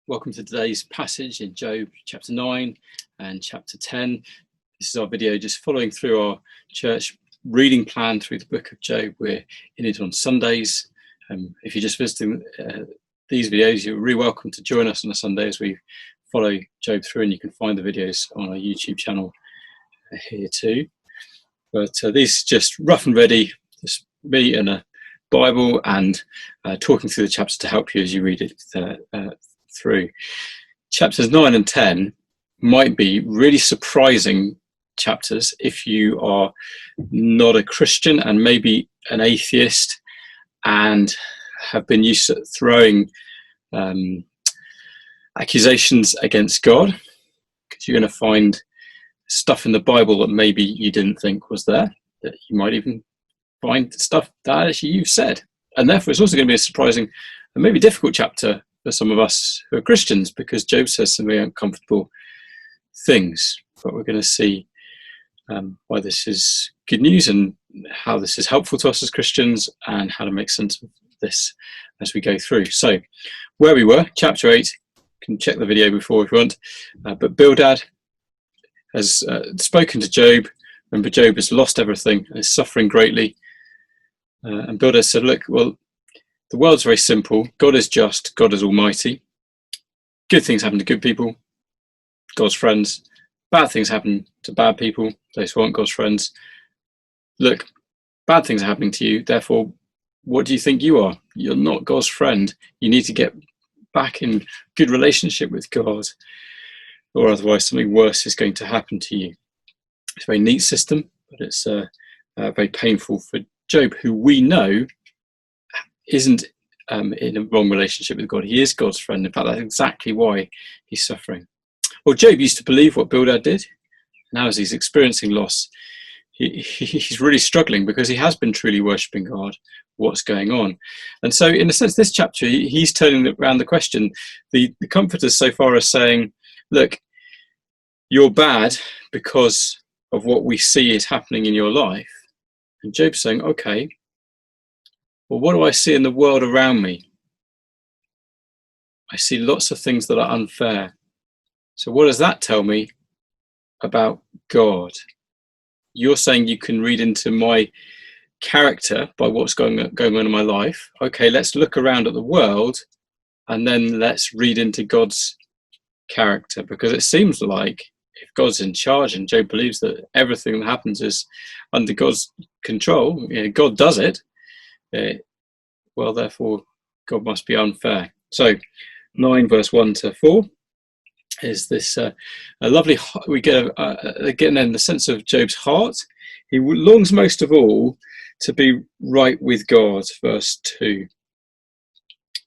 Welcome to today's passage in Job chapter 9 and chapter 10. This is our video just following through our church reading plan through the book of Job. We're in it on Sundays. If you're just visiting these videos, you're really welcome to join us on a Sunday as we follow Job through, and you can find the videos on our YouTube channel here too. But these are just rough and ready, just me and a Bible and talking through the chapter to help you as you read it through. Chapters 9 and 10 might be really surprising chapters if you are not a Christian and maybe an atheist and have been used to throwing accusations against God, because you're going to find stuff in the Bible that maybe you didn't think was there, that you might even find stuff that actually you've said. And therefore it's also going to be a surprising and maybe difficult chapter for some of us who are Christians, because Job says some very uncomfortable things. But we're going to see why this is good news and how this is helpful to us as Christians and how to make sense of this as we go through. So where we were, chapter 8, you can check the video before if you want, but Bildad has spoken to Job. Remember, Job has lost everything and is suffering greatly. And Bildad said, look, well, the world's very simple. God is just. God is almighty. Good things happen to good people, God's friends. Bad things happen to bad people, those who aren't God's friends. Look, bad things are happening to you. Therefore, what do you think you are? You're not God's friend. You need to get back in good relationship with God, or otherwise something worse is going to happen to you. It's a very neat system, but it's very painful for Job, who we know isn't in a wrong relationship with God. He is God's friend. In fact, that's exactly why he's suffering. Well, Job used to believe what Bildad did. Now, as he's experiencing loss, he's really struggling because he has been truly worshipping God. What's going on? And so, in a sense, this chapter, he's turning around the question. The comforters so far are saying, look, you're bad because of what we see is happening in your life. And Job's saying, okay, well, what do I see in the world around me? I see lots of things that are unfair. So what does that tell me about God? You're saying you can read into my character by what's going on in my life. Okay, let's look around at the world and then let's read into God's character, because it seems like if God's in charge and Job believes that everything that happens is under God's control, God does it, well, therefore, God must be unfair. So, 9 verse 1 to 4 is this a lovely, we get again in the sense of Job's heart. He longs most of all to be right with God, verse 2.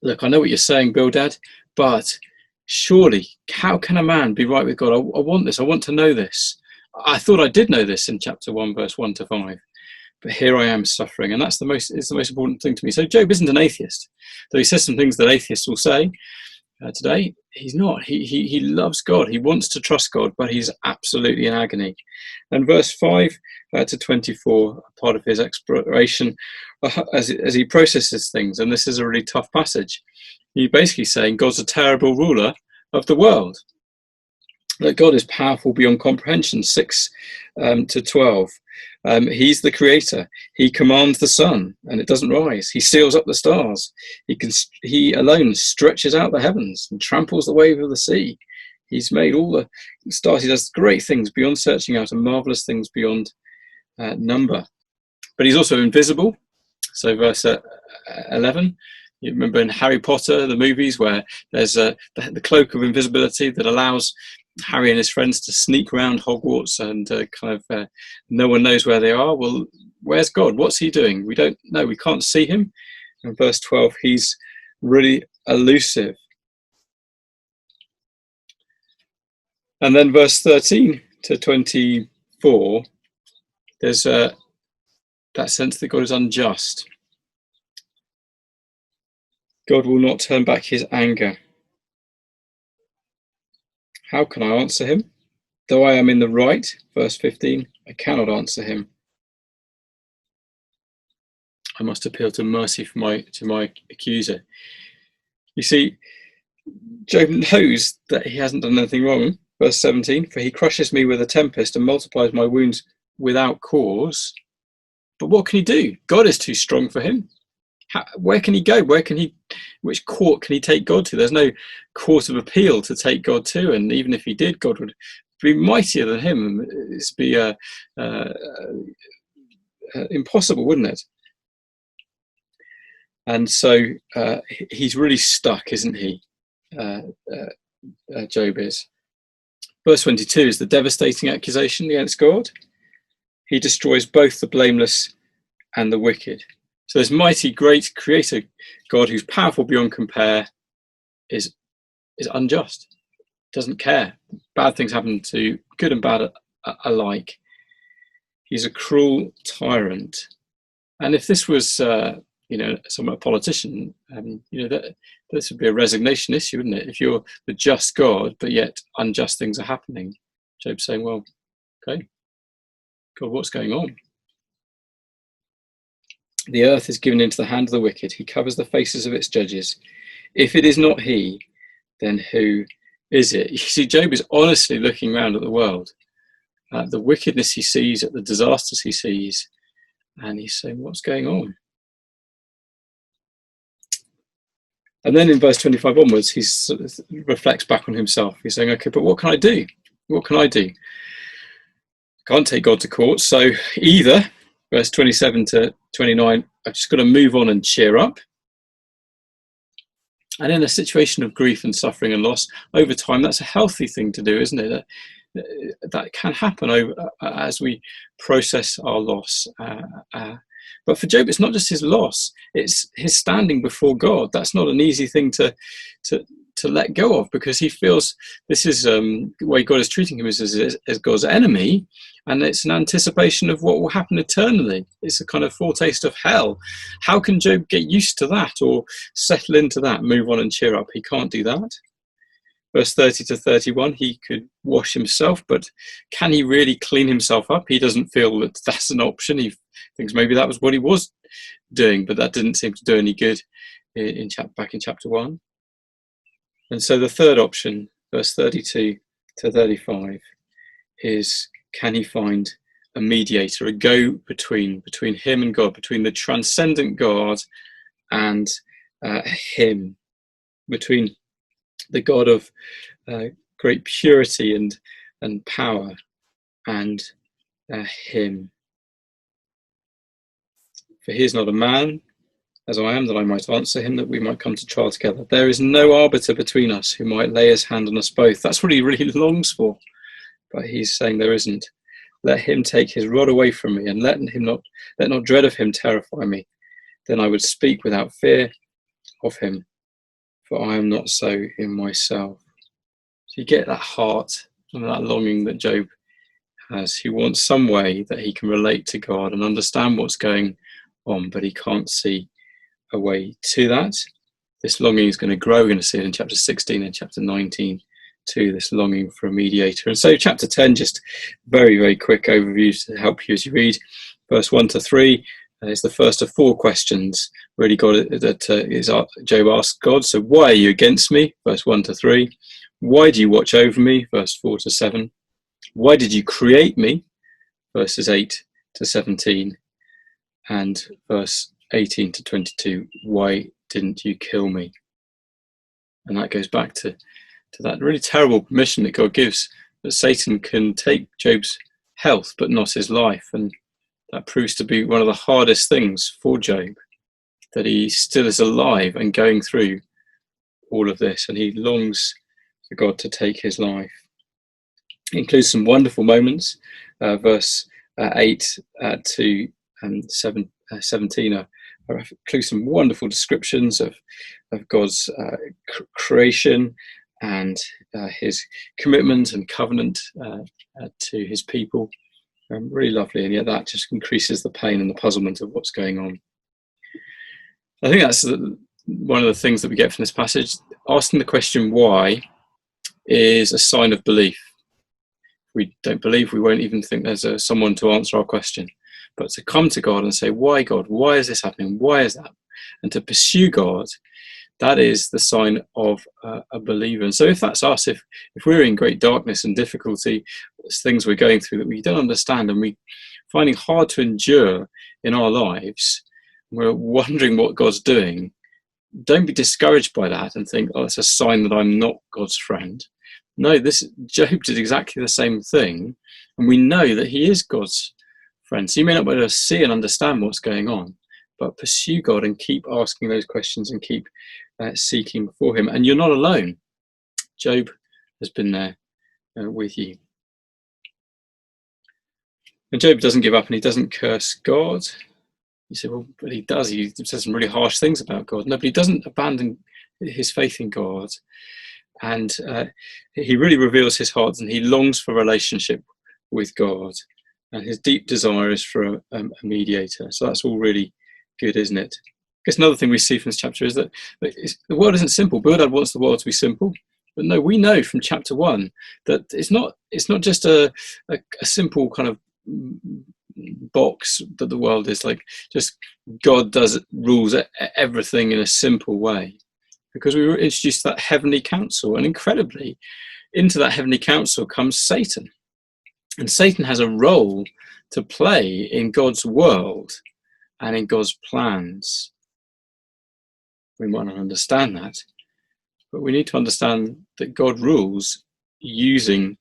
Look, I know what you're saying, Bildad, but surely, how can a man be right with God? I want this. I want to know this. I thought I did know this in chapter 1, verse 1 to 5. But here I am suffering, and it's the most important thing to me. So Job isn't an atheist, though he says some things that atheists will say today. He's not. He loves God. He wants to trust God, but he's absolutely in agony. And verse 5 to 24, part of his exploration as he processes things, and this is a really tough passage. He's basically saying God's a terrible ruler of the world. That God is powerful beyond comprehension, 6 to 12. He's the creator. He commands the sun and it doesn't rise. He seals up the stars. He alone stretches out the heavens and tramples the wave of the sea. He's made all the stars. He does great things beyond searching out and marvelous things beyond number. But he's also invisible. So verse 11, you remember in Harry Potter, the movies, where there's the cloak of invisibility that allows Harry and his friends to sneak around Hogwarts and no one knows where they are. Well, where's God? What's he doing? We don't know. We can't see him. In verse 12, he's really elusive. And then verse 13 to 24, there's that sense that God is unjust. God will not turn back his anger. How can I answer him? Though I am in the right, verse 15, I cannot answer him. I must appeal to mercy to my accuser. You see, Job knows that he hasn't done anything wrong. Verse 17, for he crushes me with a tempest and multiplies my wounds without cause. But what can he do? God is too strong for him. Where can he go? Which court can he take God to? There's no court of appeal to take God to, and even if he did, God would be mightier than him. It'd be impossible, wouldn't it? And so he's really stuck, isn't he? Job is. Verse 22 is the devastating accusation against God. He destroys both the blameless and the wicked. So this mighty, great creator God, who's powerful beyond compare, is unjust, doesn't care. Bad things happen to good and bad alike. He's a cruel tyrant. And if this was, someone, a politician, that this would be a resignation issue, wouldn't it? If you're the just God, but yet unjust things are happening. Job's saying, well, okay, God, what's going on? The earth is given into the hand of the wicked. He covers the faces of its judges. If it is not he, then who is it? You see, Job is honestly looking around at the world, at the wickedness he sees, at the disasters he sees, and he's saying, what's going on? And then in verse 25 onwards, he sort of reflects back on himself. He's saying, okay, but what can I do? What can I do? I can't take God to court. So either, verse 27 to 29, I've just got to move on and cheer up. And in a situation of grief and suffering and loss, over time, that's a healthy thing to do, isn't it? That can happen as we process our loss. But for Job, it's not just his loss; it's his standing before God. That's not an easy thing to let go of, because he feels this is the way God is treating him as God's enemy, and it's an anticipation of what will happen eternally. It's a kind of foretaste of hell. How can Job get used to that or settle into that, move on and cheer up? He can't do that. Verse 30 to 31, he could wash himself, but can he really clean himself up? He doesn't feel that that's an option. He thinks maybe that was what he was doing, but that didn't seem to do any good back in chapter 1. And so the third option, verse 32 to 35, is can he find a mediator, a go-between between him and God, between the transcendent God and him, between the God of great purity and power and him. For he is not a man, as I am, that I might answer him, that we might come to trial together. There is no arbiter between us who might lay his hand on us both. That's what he really longs for. But he's saying there isn't. Let him take his rod away from me, and let not dread of him terrify me. Then I would speak without fear of him, for I am not so in myself. So you get that heart and that longing that Job has. He wants some way that he can relate to God and understand what's going on, but he can't see a way to that. This longing is going to grow. We're going to see it in chapter 16 and chapter 19 too, this longing for a mediator. And so chapter 10, just very, very quick overview to help you as you read. Verse 1 to 3 is the first of 4 questions really Job asks God. So why are you against me? Verse 1 to 3. Why do you watch over me? Verse 4 to 7. Why did you create me? Verses 8 to 17. And verse 18 to 22, why didn't you kill me? And that goes back to that really terrible permission that God gives, that Satan can take Job's health but not his life. And that proves to be one of the hardest things for Job, that he still is alive and going through all of this, and he longs for God to take his life. It includes some wonderful moments. Verse 8 to 17 include some wonderful descriptions of God's creation and his commitment and covenant to his people. Really lovely, and yet that just increases the pain and the puzzlement of what's going on. I think that's one of the things that we get from this passage. Asking the question why is a sign of belief. If we don't believe, we won't even think there's someone to answer our question. But to come to God and say, why God? Why is this happening? Why is that? And to pursue God, that is the sign of a believer. And so if that's us, if we're in great darkness and difficulty, things we're going through that we don't understand and we finding hard to endure in our lives, we're wondering what God's doing, don't be discouraged by that and think, oh, it's a sign that I'm not God's friend. No, Job did exactly the same thing, and we know that he is God's friend. So you may not be able to see and understand what's going on, but pursue God and keep asking those questions and keep seeking for him. And you're not alone. Job has been there with you. And Job doesn't give up and he doesn't curse God. You say, well, but he does. He says some really harsh things about God. No, but he doesn't abandon his faith in God. And he really reveals his heart and he longs for a relationship with God. And his deep desire is for a mediator. So that's all really good, isn't it? I guess another thing we see from this chapter is that the world isn't simple. Bildad wants the world to be simple. But no, we know from chapter 1 that it's not just a simple kind of box that the world is like just God rules everything in a simple way, because we were introduced to that heavenly council, and incredibly into that heavenly council comes Satan, and Satan has a role to play in God's world and in God's plans. We might not understand that, but we need to understand that God rules using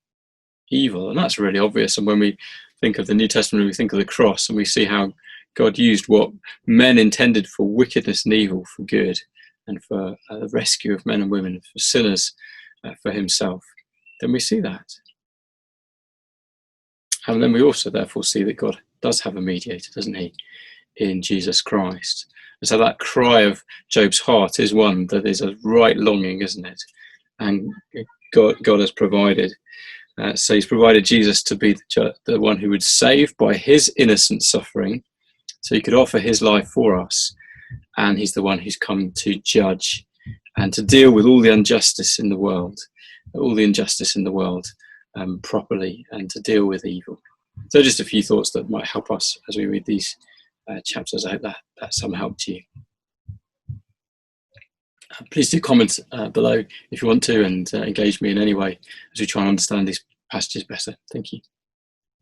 evil, and that's really obvious. And when we think of the New Testament, we think of the cross, and we see how God used what men intended for wickedness and evil for good, and for the rescue of men and women, for sinners, for himself. Then we see that. And then we also therefore see that God does have a mediator, doesn't he, in Jesus Christ. And so that cry of Job's heart is one that is a right longing, isn't it? And God has provided. So he's provided Jesus to be the one who would save by his innocent suffering, so he could offer his life for us. And he's the one who's come to judge and to deal with all the injustice in the world, properly, and to deal with evil. So just a few thoughts that might help us as we read these chapters. I hope that some helped you. Please do comment below if you want to, and engage me in any way as we try and understand these passages better. Thank you.